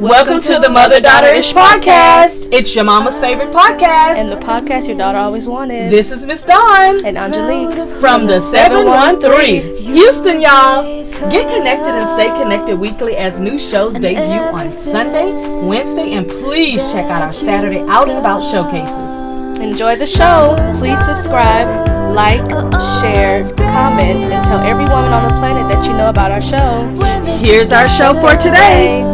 Welcome to the Mother-Daughter-ish podcast. It's your mama's favorite podcast. And the podcast your daughter always wanted. This is Miss Dawn. And Aungelique. From the 713. Houston, y'all. Get connected and stay connected weekly as new shows debut on Sunday, Wednesday, and please check out our Saturday Out and About showcases. Enjoy the show. Please subscribe, like, share, comment, and tell every woman on the planet that you know about our show. Here's our show for today.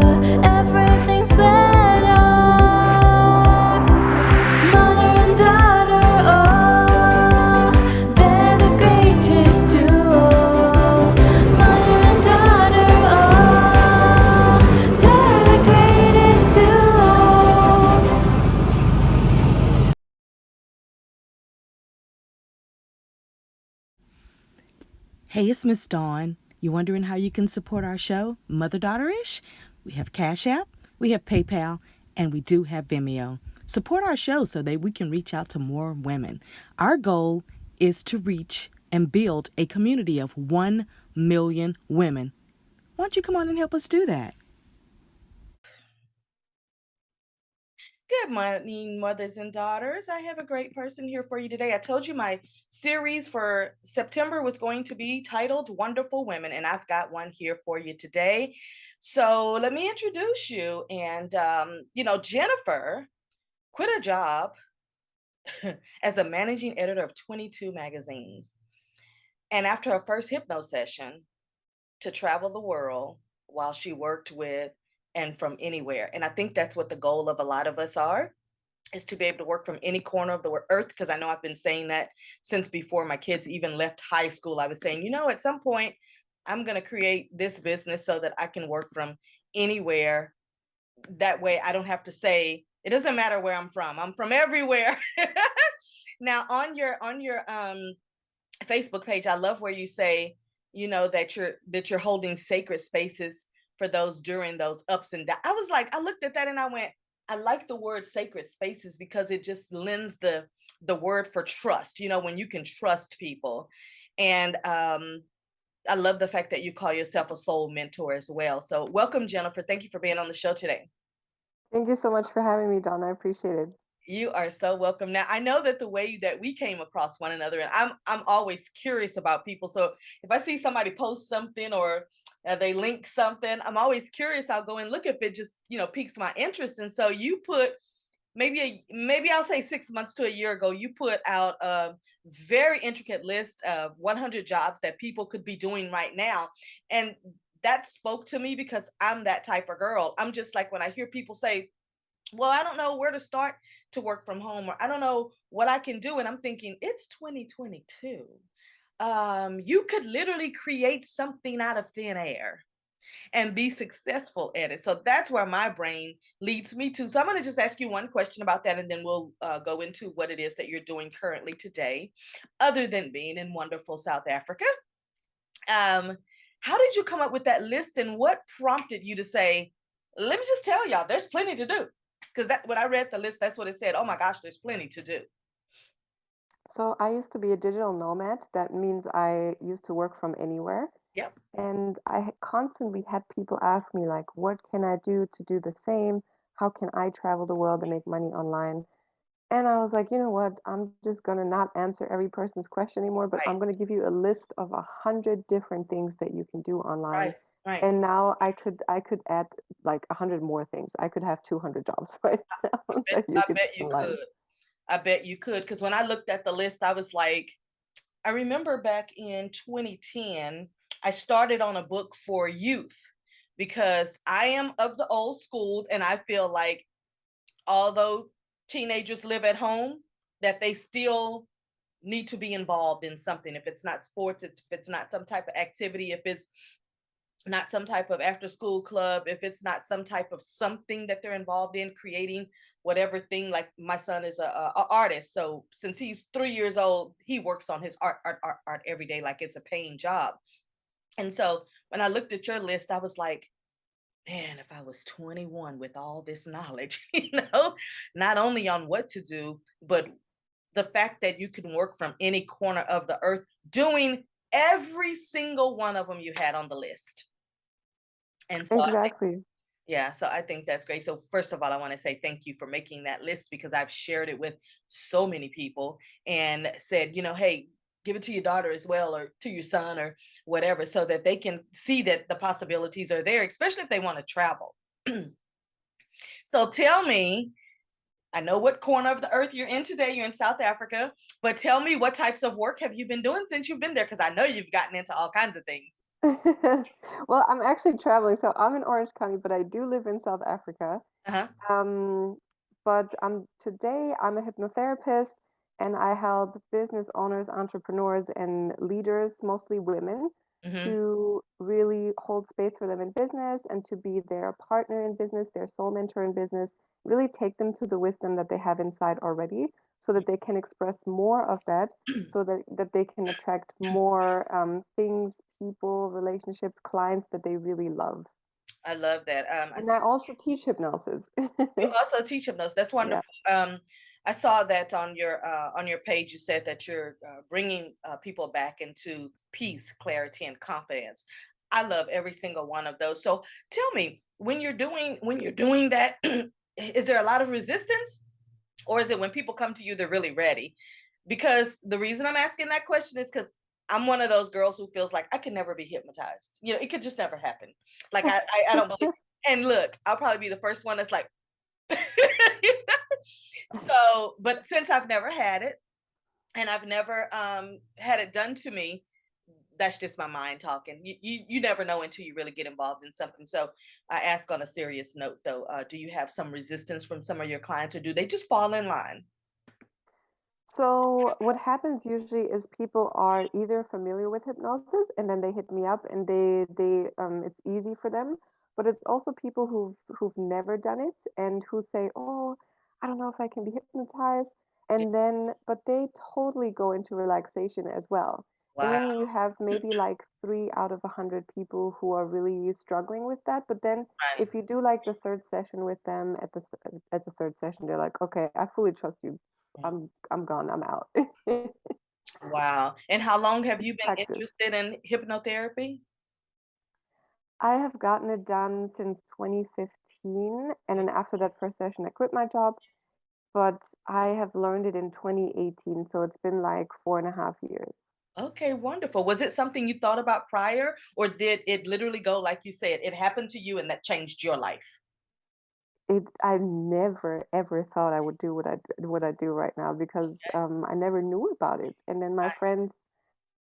Hey, it's Miss Dawn. You wondering how you can support our show, Mother-Daughter-ish? We have CashApp, we have PayPal, and we do have Vimeo. Support our show so that we can reach out to more women. Our goal is to reach and build a community of 1 million women. Why don't you come on and help us do that? Good morning, mothers and daughters. I have a great person here for you today. I told you my series for September was going to be titled Wonderful Women, and I've got one here for you today. So let me introduce you. And, Jannifer quit her job as a managing editor of 22 magazines. And after her first hypno session, to travel the world while she worked with and from anywhere. And I think that's what the goal of a lot of us is to be able to work from any corner of the earth. Because I know I've been saying that since before my kids even left high school. I was saying, at some point I'm going to create this business so that I can work from anywhere. That way I don't have to say, it doesn't matter where I'm from everywhere. Now on your Facebook page, I love where you say, that you're holding sacred spaces for those during those ups and downs. I looked at that and I went, I like the word sacred spaces because it just lends the word for trust, when you can trust people. And I love the fact that you call yourself a soul mentor as well. So welcome, Jannifer. Thank you for being on the show today. Thank you so much for having me, Dawn. I appreciate it. You are so welcome. Now, I know that the way that we came across one another, and I'm always curious about people. So if I see somebody post something or they link something, I'm always curious. I'll go and look if it just, piques my interest. And so you put maybe I'll say 6 months to a year ago, you put out a very intricate list of 100 jobs that people could be doing right now. And that spoke to me because I'm that type of girl. I'm just like, when I hear people say, well, I don't know where to start to work from home, or I don't know what I can do. And I'm thinking, it's 2022. You could literally create something out of thin air and be successful at it. So that's where my brain leads me to. So I'm going to just ask you one question about that, and then we'll go into what it is that you're doing currently today, other than being in wonderful South Africa. How did you come up with that list, and what prompted you to say, let me just tell y'all, there's plenty to do? Because when I read the list, that's what it said. Oh my gosh, there's plenty to do. So I used to be a digital nomad. That means I used to work from anywhere. Yep. And I constantly had people ask me, like, what can I do to do the same? How can I travel the world and make money online? And I was like, you know what? I'm just going to not answer every person's question anymore, but Right. I'm going to give you a list of 100 different things that you can do online. Right. And now I could add like 100 more things. I could have 200 jobs right now. I bet you could. I bet you could. Because when I looked at the list, I was like, I remember back in 2010, I started on a book for youth because I am of the old school. And I feel like although teenagers live at home, that they still need to be involved in something. If it's not sports, if it's not some type of activity, if it's not some type of after school club, if it's not some type of something that they're involved in, creating whatever thing. Like my son is a artist. So since he's 3 years old, he works on his art every day, like it's a paying job. And so when I looked at your list, I was like, man, if I was 21 with all this knowledge, not only on what to do, but the fact that you can work from any corner of the earth doing every single one of them you had on the list. And so Exactly. Yeah, so I think that's great. So first of all, I want to say thank you for making that list because I've shared it with so many people and said, hey, give it to your daughter as well or to your son or whatever so that they can see that the possibilities are there, especially if they want to travel. So tell me, I know what corner of the earth you're in today. You're in South Africa, but tell me what types of work have you been doing since you've been there? Because I know you've gotten into all kinds of things. Well, I'm actually traveling, so I'm in Orange County, but I do live in South Africa. Uh-huh. Um, but today I'm a hypnotherapist and I help business owners, entrepreneurs, and leaders, mostly women, Hmm. to really hold space for them in business and to be their partner in business, their soul mentor in business, really take them to the wisdom that they have inside already so that they can express more of that so that they can attract more things, people, relationships, clients that they really love. I love that. I And I also teach hypnosis. You also teach hypnosis. That's Yeah. wonderful. I saw that on your page. You said that you're bringing people back into peace, clarity, and confidence. I love every single one of those. So tell me, when you're doing that, is there a lot of resistance, or is it when people come to you, they're really ready? Because the reason I'm asking that question is because I'm one of those girls who feels like I could never be hypnotized. It could just never happen. Like I don't believe. And look, I'll probably be the first one that's like, so, but since I've never had it and I've never had it done to me, that's just my mind talking. You never know until you really get involved in something. So I ask on a serious note though, do you have some resistance from some of your clients or do they just fall in line? So what happens usually is people are either familiar with hypnosis and then they hit me up and they it's easy for them, but it's also people who've never done it and who say, "Oh, I don't know if I can be hypnotized." Yeah. And then but they totally go into relaxation as well. And Wow. then you have maybe like 3 out of 100 people who are really struggling with that. But then Right. if you do like the third session with them at the third session, they're like, "Okay, I fully trust you. Mm. I'm gone. I'm out." Wow. And how long have It's you been practice. interested in hypnotherapy? I have gotten it done since 2015, and then after that first session, I quit my job. But I have learned it in 2018, so it's been like 4.5 years. Okay, wonderful. Was it something you thought about prior, or did it literally go like you said, it happened to you and that changed your life? I never ever thought I would do what I do right now because Okay. I never knew about it. And then my friend,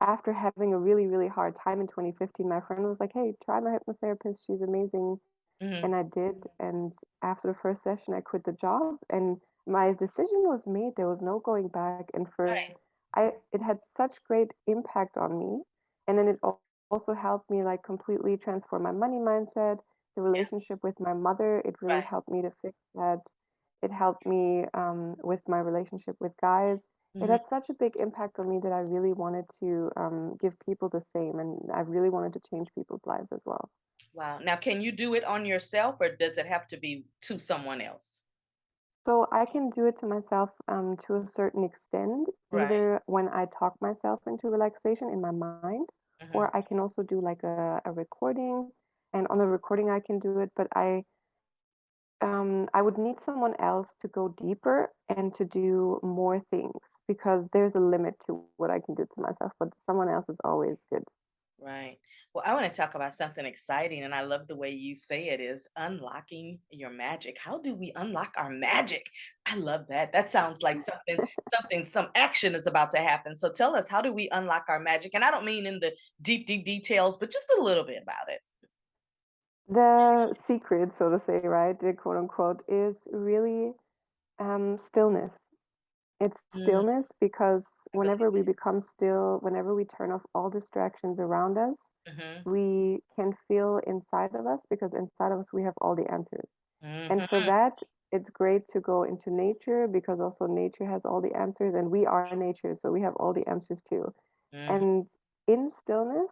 after having a really really hard time in 2015, my friend was like, "Hey, try my hypnotherapist. She's amazing." Hmm. And I did. And after the first session, I quit the job, and my decision was made. There was no going back. And for Right, it had such great impact on me. And then it also helped me like completely transform my money mindset, the relationship with my mother. It really right. helped me to fix that. It helped me with my relationship with guys. It Mhm. had such a big impact on me that I really wanted to give people the same, and I really wanted to change people's lives as well. Wow. Now, can you do it on yourself or does it have to be to someone else? So I can do it to myself to a certain extent, Right. either when I talk myself into relaxation in my mind, Hmm. or I can also do like a recording. And on the recording, I can do it, but I would need someone else to go deeper and to do more things because there's a limit to what I can do to myself, but someone else is always good. Right. Well, I want to talk about something exciting, and I love the way you say it is unlocking your magic. How do we unlock our magic? I love that. That sounds like some action is about to happen. So tell us, how do we unlock our magic? And I don't mean in the deep, deep details, but just a little bit about it. The secret, so to say, right, the quote unquote, is really stillness. It's Mm, stillness because I believe whenever we become still, whenever we turn off all distractions around us, it. Hmm. we can feel inside of us because inside of us we have all the answers. And for Hmm. that, it's great to go into nature because also nature has all the answers and we are nature, so we have all the answers too. Hmm. And in stillness,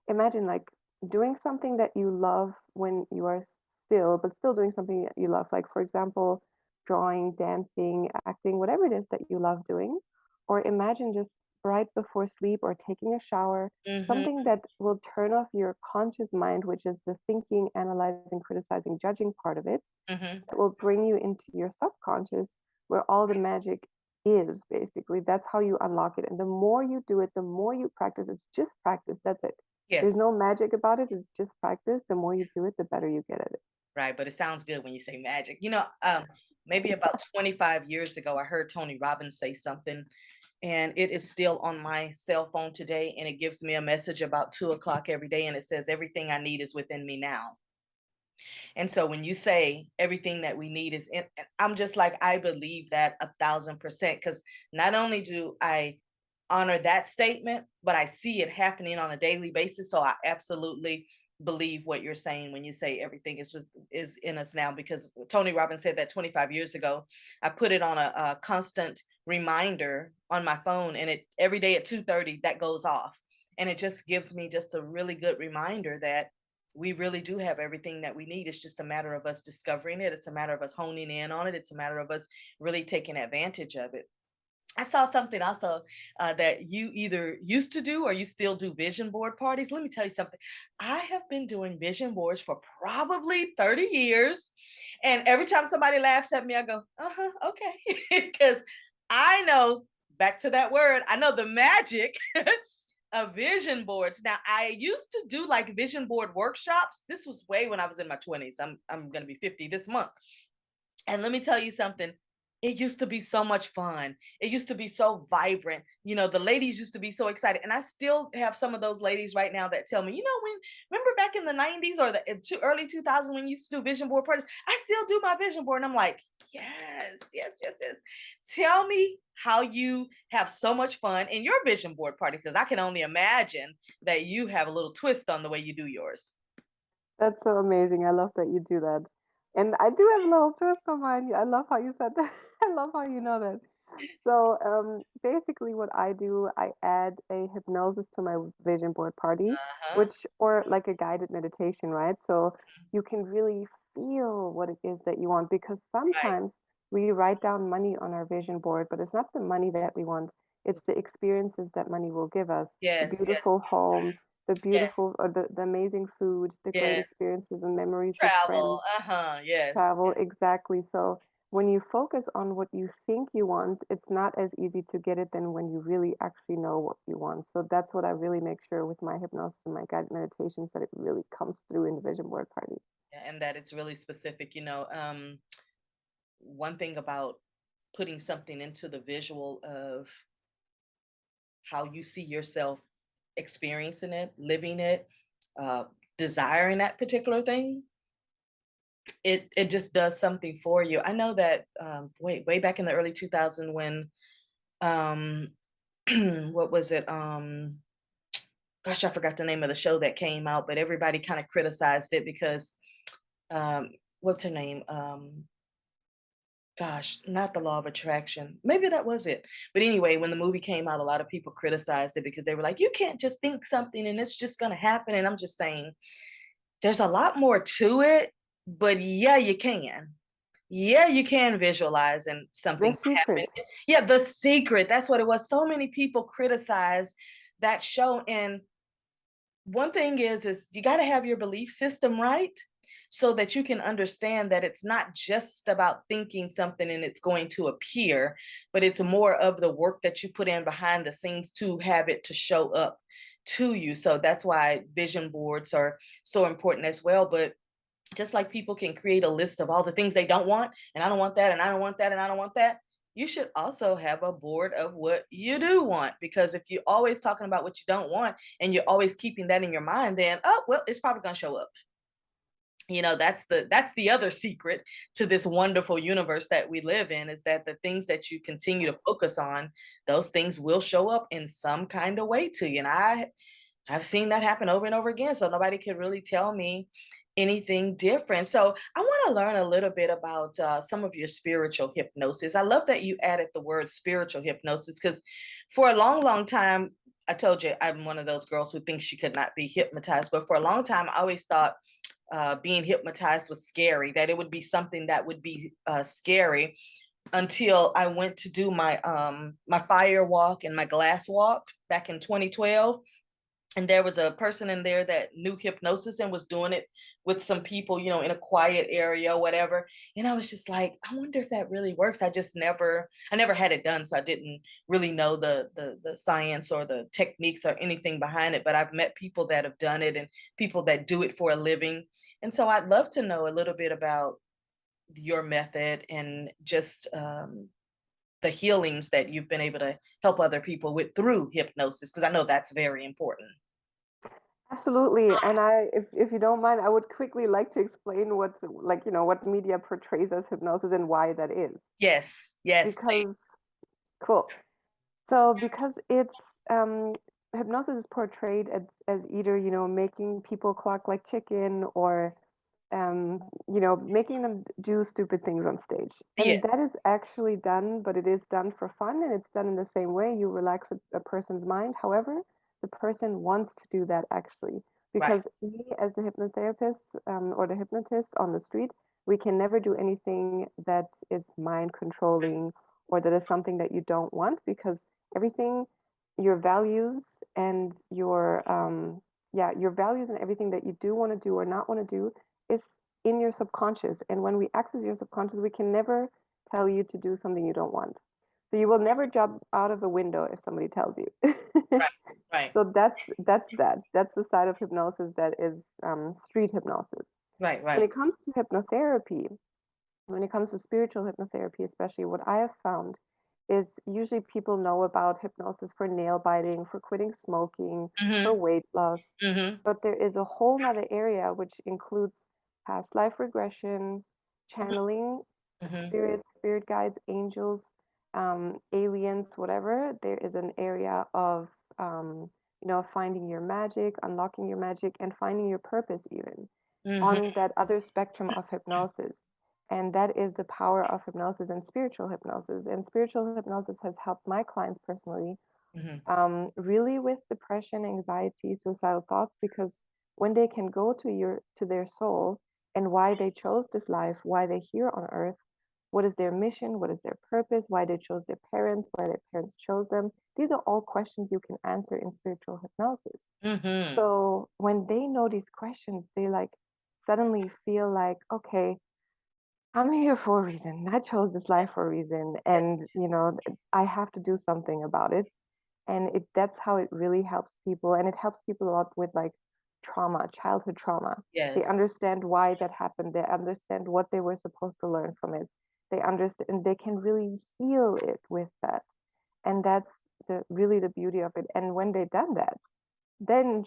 imagine like doing something that you love when you are still, but still doing something that you love. Like, for example, drawing, dancing, acting, whatever it is that you love doing. Or imagine just right before sleep or taking a shower, Mm-hmm. something that will turn off your conscious mind, which is the thinking, analyzing, criticizing, judging part of it, Mm-hmm. that will bring you into your subconscious where all the magic is basically. That's how you unlock it. And the more you do it, the more you practice. It's just practice. That's it. There's Yes. no magic about it. It's just practice. The more you do it, the better you get at it. Right. But it sounds good when you say magic. Maybe about 25 years ago, I heard Tony Robbins say something, and it is still on my cell phone today. And it gives me a message about 2 o'clock every day. And it says, everything I need is within me now. And so when you say everything that we need is in, I'm just like, I believe that 1,000%. Because not only do I honor that statement, but I see it happening on a daily basis. So I absolutely believe what you're saying when you say everything is in us now. Because Tony Robbins said that 25 years ago. I put it on a constant reminder on my phone, and it every day at 2:30 that goes off, and it just gives me just a really good reminder that we really do have everything that we need. It's just a matter of us discovering it. It's a matter of us honing in on it. It's a matter of us really taking advantage of it. I saw something also that you either used to do or you still do vision board parties. Let me tell you something. I have been doing vision boards for probably 30 years. And every time somebody laughs at me, I go, uh-huh, okay. Because I know, back to that word, I know the magic of vision boards. Now, I used to do like vision board workshops. This was way when I was in my 20s. I'm going to be 50 this month. And let me tell you something. It used to be so much fun. It used to be so vibrant. The ladies used to be so excited. And I still have some of those ladies right now that tell me, remember back in the 90s or the early 2000s when you used to do vision board parties? I still do my vision board. And I'm like, yes, yes, yes, yes. Tell me how you have so much fun in your vision board party, because I can only imagine that you have a little twist on the way you do yours. That's so amazing. I love that you do that. And I do have a little twist on mine. I love how you said that. I love how you know that. So basically, what I do, I add a hypnosis to my vision board party, Uh-huh. which, or like a guided meditation, right? So you can really feel what it is that you want, because Right. sometimes we write down money on our vision board, but it's not the money that we want. It's the experiences that money will give us, the Yes, yes, beautiful home, the yes, beautiful, or the amazing foods, the great yes. experiences and memories with Travel. friends. Uh-huh. Yes. Travel, exactly. So when you focus on what you think you want, it's not as easy to get it than when you really actually know what you want. So that's what I really make sure with my hypnosis and my guided meditations, that it really comes through in the vision board party. Yeah, and that it's really specific. One thing about putting something into the visual of how you see yourself experiencing it, living it, uh, desiring that particular thing, it just does something for you. I know that way back in the early 2000s when um what was it? Gosh, I forgot the name of the show that came out, but everybody kind of criticized it because um what's her name? Gosh, not the law of attraction. Maybe that was it. But anyway, when the movie came out, a lot of people criticized it because they were like, you can't just think something and it's just going to happen. And I'm just saying, there's a lot more to it, but yeah, you can. Yeah, you can visualize and The something happen. secret. Yeah, The Secret. That's what it was. So many people criticize that show. And one thing is you got to have your belief system right so that you can understand that it's not just about thinking something and it's going to appear, but it's more of the work that you put in behind the scenes to have it to show up to you. So that's why vision boards are so important as well. But just like people can create a list of all the things they don't want, and I don't want that, and I don't want that, and I don't want that, you should also have a board of what you do want. Because if you're always talking about what you don't want and you're always keeping that in your mind, then oh well, it's probably going to show up. That's the other secret to this wonderful universe that we live in, is that the things that you continue to focus on, those things will show up in some kind of way to you. And I've seen that happen over and over again. So nobody can really tell me anything different. So I want to learn a little bit about some of your spiritual hypnosis. I love that you added the word spiritual hypnosis, because for a long, long time, I told you I'm one of those girls who thinks she could not be hypnotized. But for a long time, I always thought being hypnotized was scary, that it would be something that would be scary. until I went to do my fire walk and my glass walk back in 2012. And there was a person in there that knew hypnosis and was doing it with some people, in a quiet area, whatever. And I was just like, I wonder if that really works. I never had it done, so I didn't really know the science or the techniques or anything behind it. But I've met people that have done it and people that do it for a living. And so I'd love to know a little bit about your method and just the healings that you've been able to help other people with through hypnosis, because I know that's very important. Absolutely. And if you don't mind, I would quickly like to explain what's like, what media portrays as hypnosis and why that is. Yes, yes, please. Because, cool. So because it's um, hypnosis is portrayed as either, making people cluck like chicken or making them do stupid things on stage. And Yes, that is actually done, but it is done for fun and it's done in the same way. You relax a person's mind. However, the person wants to do that actually. right, Because we, as the hypnotherapist or the hypnotist on the street, we can never do anything that is mind controlling or that is something that you don't want because everything, your values and your values and everything that you do want to do or not want to do is in your subconscious. And when we access your subconscious, we can never tell you to do something you don't want. So you will never jump out of a window if somebody tells you. right, right, So that's the side of hypnosis that is street hypnosis. right, When right. it comes to hypnotherapy, when it comes to spiritual hypnotherapy, especially, what I have found is usually people know about hypnosis for nail biting, for quitting smoking, for Mm-hmm. weight loss, Mm-hmm. but there is a whole nother area which includes past life regression, channeling, Mm-hmm. spirit guides, angels, aliens, whatever. There is an area of finding your magic, unlocking your magic, and finding your purpose even Mm-hmm. on that other spectrum of hypnosis. And that is the power of hypnosis and spiritual hypnosis. And spiritual hypnosis has helped my clients personally Mm-hmm. really with depression, anxiety, suicidal thoughts, because when they can go to their soul and why they chose this life, why they're here on earth, what is their mission, what is their purpose, why they chose their parents, why their parents chose them. These are all questions you can answer in spiritual hypnosis. Mm-hmm. So when they know these questions, they like suddenly feel like, okay, I'm here for a reason. I chose this life for a reason, Yes, and I have to do something about it. And that's how it really helps people, and it helps people a lot with like trauma, childhood trauma. They yes. understand why that happened. They understand what they were supposed to learn from it. They understand, and they can really heal it with that. And that's the beauty of it. And when they've done that, then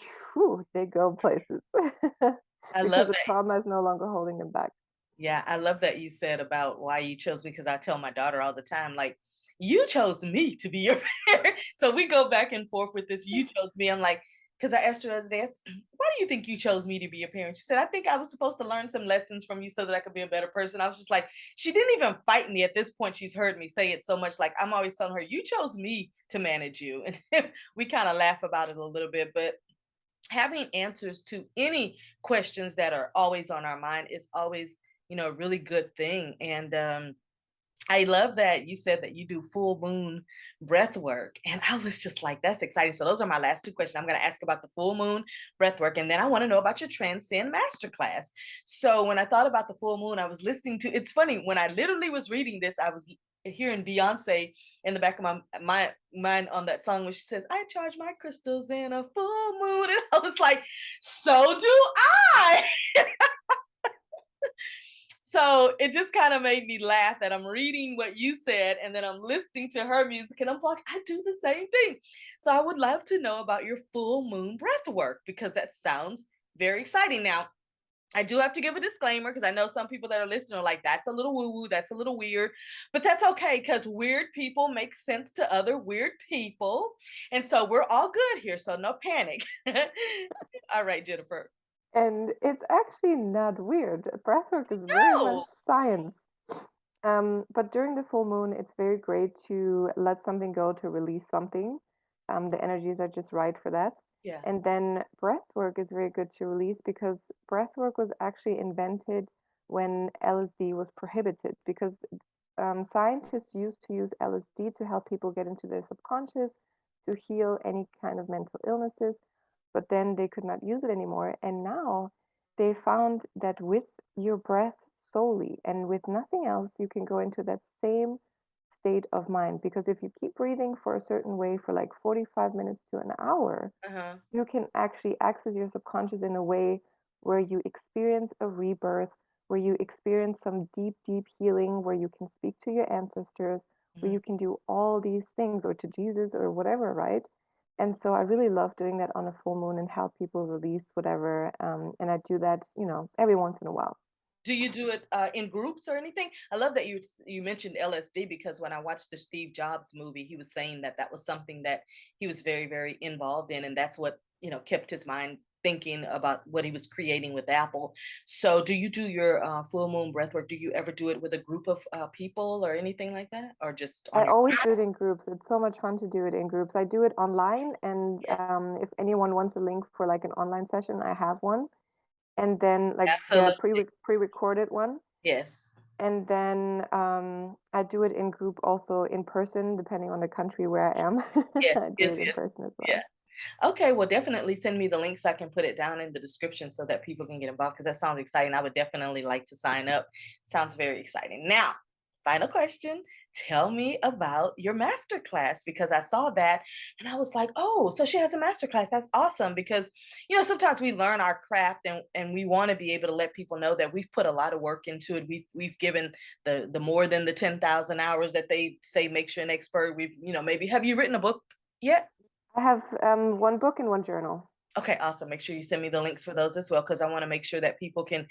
they go places I because love the that. trauma is no longer holding them back. Yeah, I love that you said about why you chose me, because I tell my daughter all the time, like, you chose me to be your parent. So we go back and forth with this. You chose me. I'm like, because I asked her the other day, why do you think you chose me to be your parent? She said, I think I was supposed to learn some lessons from you so that I could be a better person. I was just like, she didn't even fight me at this point. She's heard me say it so much. Like, I'm always telling her, you chose me to manage you. And we kind of laugh about it a little bit, but having answers to any questions that are always on our mind is always, a really good thing. And I love that you said that you do full moon breath work. And I was just like, that's exciting. So those are my last two questions. I'm going to ask about the full moon breath work. And then I want to know about your Transcend Masterclass. So when I thought about the full moon, I was listening to, it's funny, when I literally was reading this, I was hearing Beyonce in the back of my mind on that song when she says, I charge my crystals in a full moon. And I was like, so do I. So it just kind of made me laugh that I'm reading what you said and then I'm listening to her music and I'm like, I do the same thing. So I would love to know about your full moon breath work because that sounds very exciting. Now, I do have to give a disclaimer because I know some people that are listening are like, that's a little woo woo, that's a little weird, but that's okay because weird people make sense to other weird people. And so we're all good here. So no panic. All right, Jennifer. And it's actually not weird. Breathwork is very much No. science. But during the full moon, it's very great to let something go to release something. The energies are just right for that. Yeah. And then breathwork is very good to release because breathwork was actually invented when LSD was prohibited because scientists used to use LSD to help people get into their subconscious to heal any kind of mental illnesses, but then they could not use it anymore. And now they found that with your breath solely and with nothing else, you can go into that same state of mind. Because if you keep breathing for a certain way for like 45 minutes to an hour, Uh-huh. you can actually access your subconscious in a way where you experience a rebirth, where you experience some deep, deep healing, where you can speak to your ancestors, where Mhm. you can do all these things, or to Jesus or whatever, right? And so I really love doing that on a full moon and help people release whatever. And I do that, every once in a while. Do you do it in groups or anything? I love that you mentioned LSD because when I watched the Steve Jobs movie, he was saying that that was something that he was very, very involved in, and that's what kept his mind thinking about what he was creating with Apple. So, do you do your full moon breath work? Do you ever do it with a group of people or anything like that, or just I on your? always do it in groups. It's so much fun to do it in groups. I do it online, and Yes, if anyone wants a link for like an online session, I have one. And then like a absolutely. pre-recorded one. Yes. And then I do it in group also in person, depending on the country where I am. Yes. I do Yes. it in Yes. person as Yeah. well. Okay, well, definitely send me the link so I can put it down in the description so that people can get involved because that sounds exciting. I would definitely like to sign up. Sounds very exciting. Now, final question. Tell me about your master class because I saw that and I was like, oh, so she has a master class. That's awesome because sometimes we learn our craft and we want to be able to let people know that we've put a lot of work into it. We've given the more than the 10,000 hours that they say makes you an expert. We've, maybe have you written a book yet? I have one book and one journal. Okay, awesome. Make sure you send me the links for those as well, because I want to make sure that people can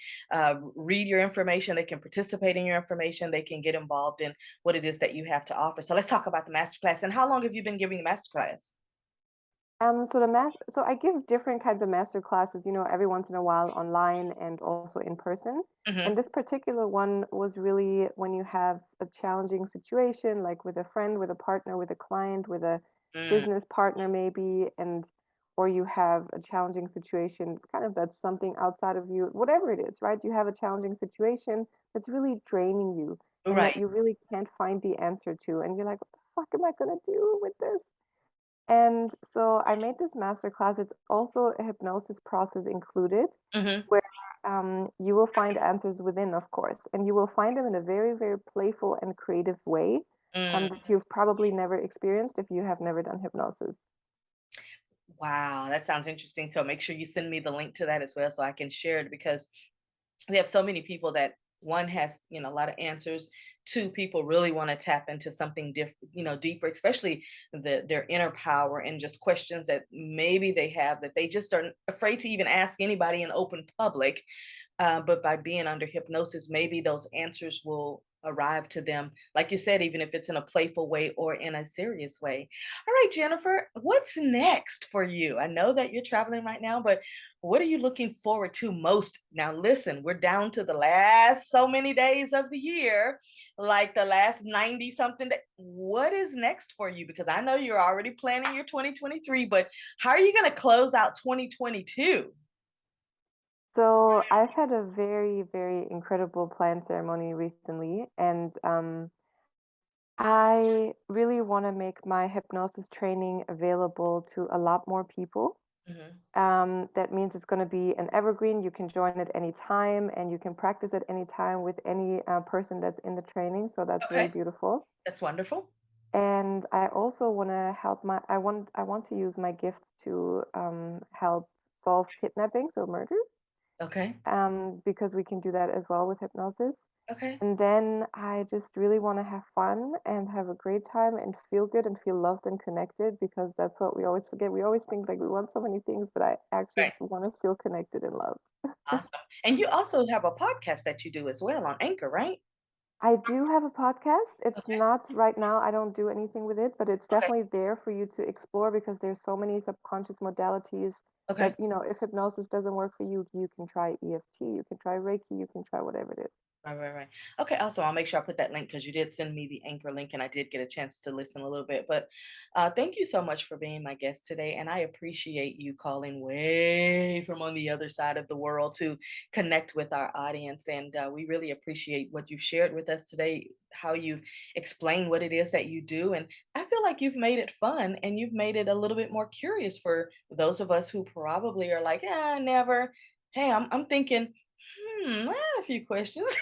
read your information, they can participate in your information, they can get involved in what it is that you have to offer. So let's talk about the masterclass. And how long have you been giving the masterclass? So I give different kinds of master classes, every once in a while online and also in person. Mm-hmm. And this particular one was really when you have a challenging situation, like with a friend, with a partner, with a client, with a Mm, business partner maybe, and or you have a challenging situation, kind of that's something outside of you, whatever it is, right? You have a challenging situation that's really draining you and right. that you really can't find the answer to. And you're like, what the fuck am I gonna do with this? And so I made this master class. It's also a hypnosis process included, Mm-hmm. where you will find answers within, of course, and you will find them in a very, very playful and creative way Mm, that you've probably never experienced if you have never done hypnosis. wow, that sounds interesting. So make sure you send me the link to that as well so I can share it because we have so many people that one has a lot of answers, two people really want to tap into something different, deeper, especially their inner power and just questions that maybe they have that they just are afraid to even ask anybody in open public. But by being under hypnosis, maybe those answers will arrive to them, like you said, even if it's in a playful way or in a serious way. All right, Jannifer, what's next for you? I know that you're traveling right now, but what are you looking forward to most? Now, listen, we're down to the last so many days of the year, like the last 90 something. What is next for you? Because I know you're already planning your 2023, but how are you going to close out 2022? So I've had a very, very incredible plant ceremony recently, and I really want to make my hypnosis training available to a lot more people. Mhm. That means it's going to be an evergreen. You can join at any time and you can practice at any time with any person that's in the training. So that's really Okay, beautiful. that's wonderful. And I also want to help I want to use my gift to help solve kidnappings or murders, Okay. because we can do that as well with hypnosis. Okay. And then I just really want to have fun and have a great time and feel good and feel loved and connected, because that's what we always forget. We always think like we want so many things, but I actually Right. want to feel connected and loved. Awesome. And you also have a podcast that you do as well on Anchor, right? I do have a podcast. It's Okay. not right now, I don't do anything with it, but it's Okay. definitely there for you to explore, because there's so many subconscious modalities Okay. that, if hypnosis doesn't work for you, you can try EFT, you can try Reiki, you can try whatever it is. Right, right, right. Okay, also, I'll make sure I put that link because you did send me the Anchor link and I did get a chance to listen a little bit. But thank you so much for being my guest today. And I appreciate you calling way from on the other side of the world to connect with our audience. And we really appreciate what you've shared with us today. how you explain what it is that you do. And I feel like you've made it fun and you've made it a little bit more curious for those of us who probably are like, yeah, never. Hey, I'm thinking, I had a few questions.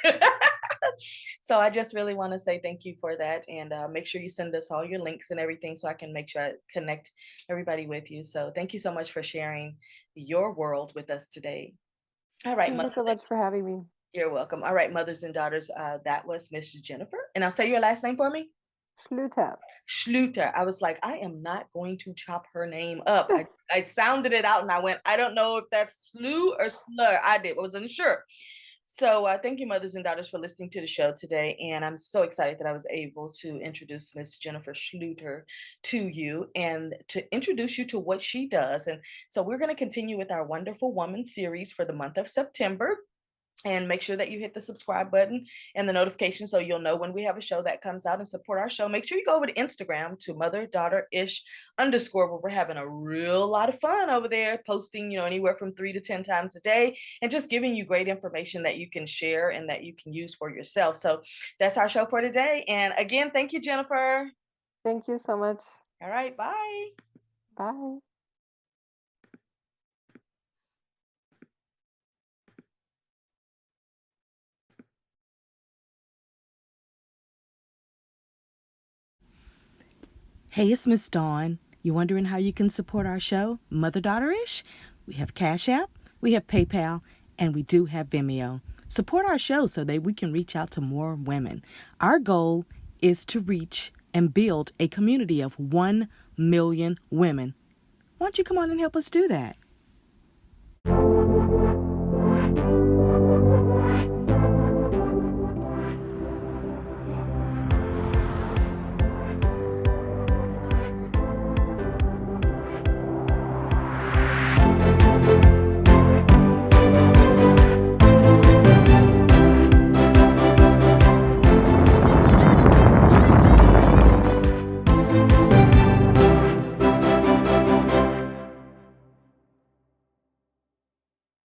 So I just really want to say thank you for that. And make sure you send us all your links and everything so I can make sure I connect everybody with you. So thank you so much for sharing your world with us today. All right, Thank you mothers. so much for having me. You're welcome. All right, mothers and daughters, that was Miss Jennifer. And I'll say your last name for me. Schlueter. Schlueter. I was like, I am not going to chop her name up. I sounded it out and I went, I don't know if that's slew or slur. I wasn't sure. So thank you, mothers and daughters, for listening to the show today. And I'm so excited that I was able to introduce Miss Jannifer Schlueter to you and to introduce you to what she does. And so we're going to continue with our Wonderful Woman series for the month of September. And make sure that you hit the subscribe button and the notification so you'll know when we have a show that comes out and support our show. Make sure you go over to Instagram to mother-daughter-ish_ where we're having a real lot of fun over there, posting, anywhere from 3 to 10 times a day and just giving you great information that you can share and that you can use for yourself. So that's our show for today. And again, thank you, Jannifer. Thank you so much. All right. Bye. Bye. Hey, it's Miss Dawn. You wondering how you can support our show, Mother-Daughter-ish? We have CashApp, we have PayPal, and we do have Vimeo. Support our show so that we can reach out to more women. Our goal is to reach and build a community of 1 million women. Why don't you come on and help us do that?